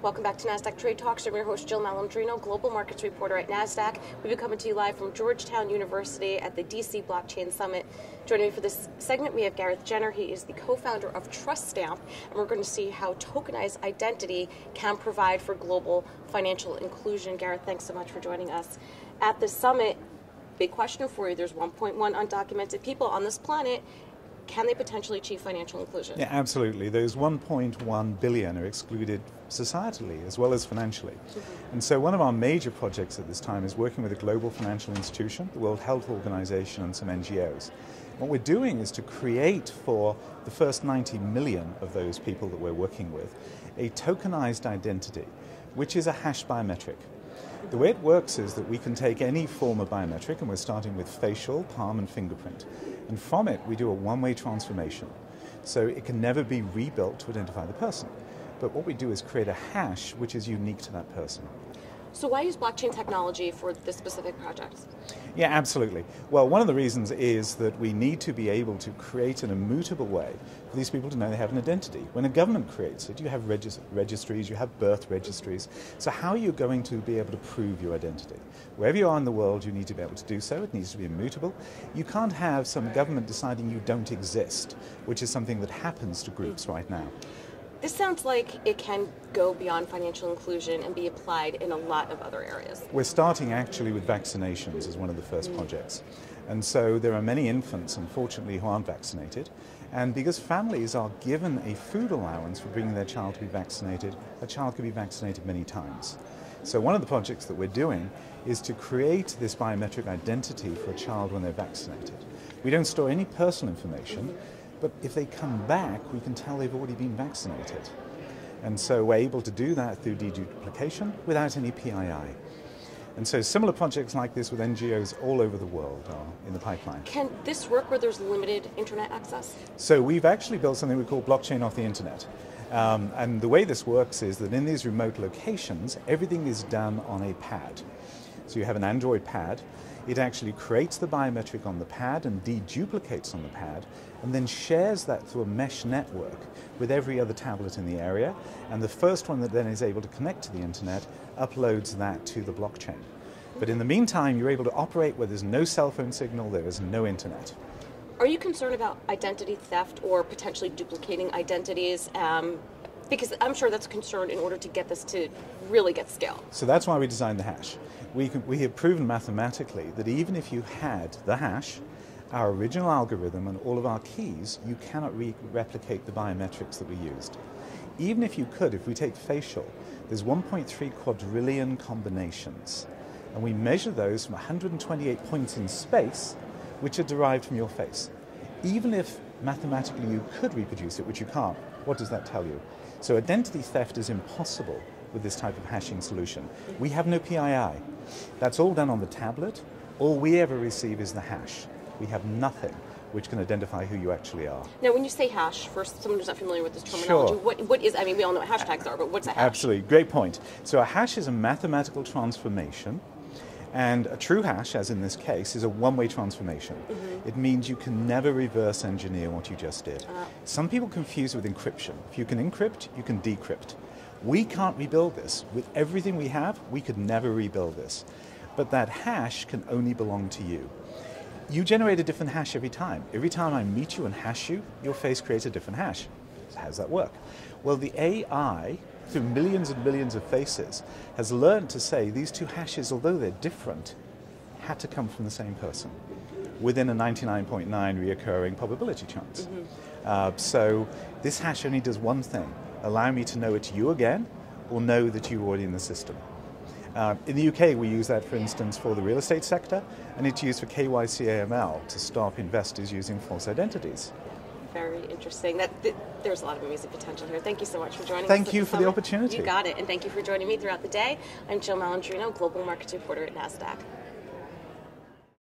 Welcome back to Nasdaq Trade Talks. I'm your host, Jill Malandrino, Global Markets Reporter at Nasdaq. We've been coming to you live from Georgetown University at the DC Blockchain Summit. Joining me for this segment, we have Gareth Jenner. He is the co-founder of TrustStamp, and we're going to see how tokenized identity can provide for global financial inclusion. Gareth, thanks so much for joining us at the summit. Big question for you. There's 1.1 undocumented people on this planet. Can they potentially achieve financial inclusion? Yeah, absolutely. Those 1.1 billion are excluded societally as well as financially. And so one of our major projects at this time is working with a global financial institution, the World Health Organization, and some NGOs. What we're doing is to create for the first 90 million of those people that we're working with a tokenized identity, which is a hash biometric. The way it works is that we can take any form of biometric, and we're starting with facial, palm, and fingerprint. And from it, we do a one-way transformation. So it can never be rebuilt to identify the person. But what we do is create a hash which is unique to that person. So why use blockchain technology for this specific project? Yeah, absolutely. Well, one of the reasons is that we need to be able to create an immutable way for these people to know they have an identity. When a government creates it, you have registries, you have birth registries. So how are you going to be able to prove your identity? Wherever you are in the world, you need to be able to do so. It needs to be immutable. You can't have some government deciding you don't exist, which is something that happens to groups right now. This sounds like it can go beyond financial inclusion and be applied in a lot of other areas. We're starting actually with vaccinations as one of the first projects. And so there are many infants, unfortunately, who aren't vaccinated. And because families are given a food allowance for bringing their child to be vaccinated, a child could be vaccinated many times. So one of the projects that we're doing is to create this biometric identity for a child when they're vaccinated. We don't store any personal information. But if they come back, we can tell they've already been vaccinated. And so we're able to do that through deduplication without any PII. And so similar projects like this with NGOs all over the world are in the pipeline. Can this work where there's limited internet access? So we've actually built something we call blockchain off the internet. And the way this works is that in these remote locations, everything is done on a pad. So you have an Android pad. It actually creates the biometric on the pad and deduplicates on the pad, and then shares that through a mesh network with every other tablet in the area. And the first one that then is able to connect to the internet uploads that to the blockchain. But in the meantime, you're able to operate where there's no cell phone signal, there is no internet. Are you concerned about identity theft or potentially duplicating identities? Because I'm sure that's a concern in order to get this to really get scale. So that's why we designed the hash. We have proven mathematically that even if you had the hash, our original algorithm and all of our keys, you cannot replicate the biometrics that we used. Even if you could, if we take facial, there's 1.3 quadrillion combinations. And we measure those from 128 points in space, which are derived from your face. Even if mathematically you could reproduce it, which you can't, what does that tell you? So identity theft is impossible with this type of hashing solution. We have no PII. That's all done on the tablet. All we ever receive is the hash. We have nothing which can identify who you actually are. Now, when you say hash, for someone who's not familiar with this terminology, sure. what is, I mean, we all know what hashtags are, but what's a hash? Absolutely, great point. So a hash is a mathematical transformation, and a true hash, as in this case, is a one-way transformation. It means you can never reverse engineer what you just did. Some people confuse it with encryption. If you can encrypt, you can decrypt. We can't rebuild this. With everything we have, we could never rebuild this. But that hash can only belong to you. You generate a different hash every time. Every time I meet you and hash you, your face creates a different hash. How does that work? Well, the AI, through millions and millions of faces, has learned to say these two hashes, although they're different, had to come from the same person within a 99.9 reoccurring probability chance. So this hash only does one thing: allow me to know it's you again, or know that you're already in the system. In the UK, we use that, for instance, for the real estate sector, and it's used for KYC-AML to stop investors using false identities. Very interesting. There's a lot of amazing potential here. Thank you so much for joining us. Thank you for the opportunity. You got it, and thank you for joining me throughout the day. I'm Jill Malandrino, Global Markets Reporter at Nasdaq.